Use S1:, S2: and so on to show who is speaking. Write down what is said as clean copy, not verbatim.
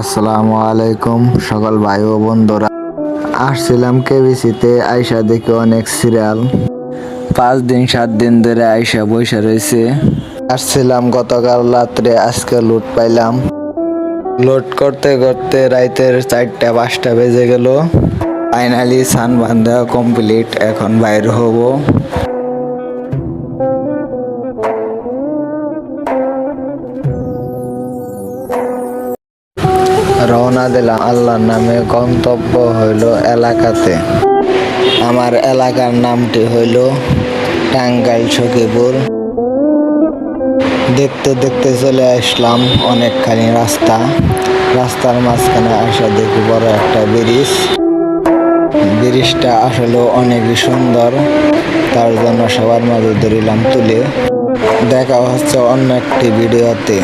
S1: আসসালামু আলাইকুম সকল ভাই ও বন্ধুরা। আসছিলাম কেবিসিতে, আইসা দেখি অনেক সিরিয়াল 5 দিন 7 দিন ধরে আইসা বইসা রয়েছে। আসছিলাম গতকাল রাত্রে, আজকে লুট পাইলাম। লোড করতে করতে রাইতের 4টা 5টা বেজে গেল। ফাইনালি সান বান্ধা কমপ্লিট, এখন বাইর হব। রওনা দিলাম আল্লাহর নামে। গন্তব্য হইল এলাকাতে। আমার এলাকার নামটি হইল টাঙ্গাইল সখীপুর। দেখতে দেখতে চলে আসলাম অনেকখানি রাস্তা। রাস্তার মাঝখানে আসা দেখি বড় একটা ব্রিজ। ব্রিজটা আসলে অনেকই সুন্দর, তার জন্য সবার মাঝে ধরিলাম তুলে। দেখা হচ্ছে অন্য একটি ভিডিওতে।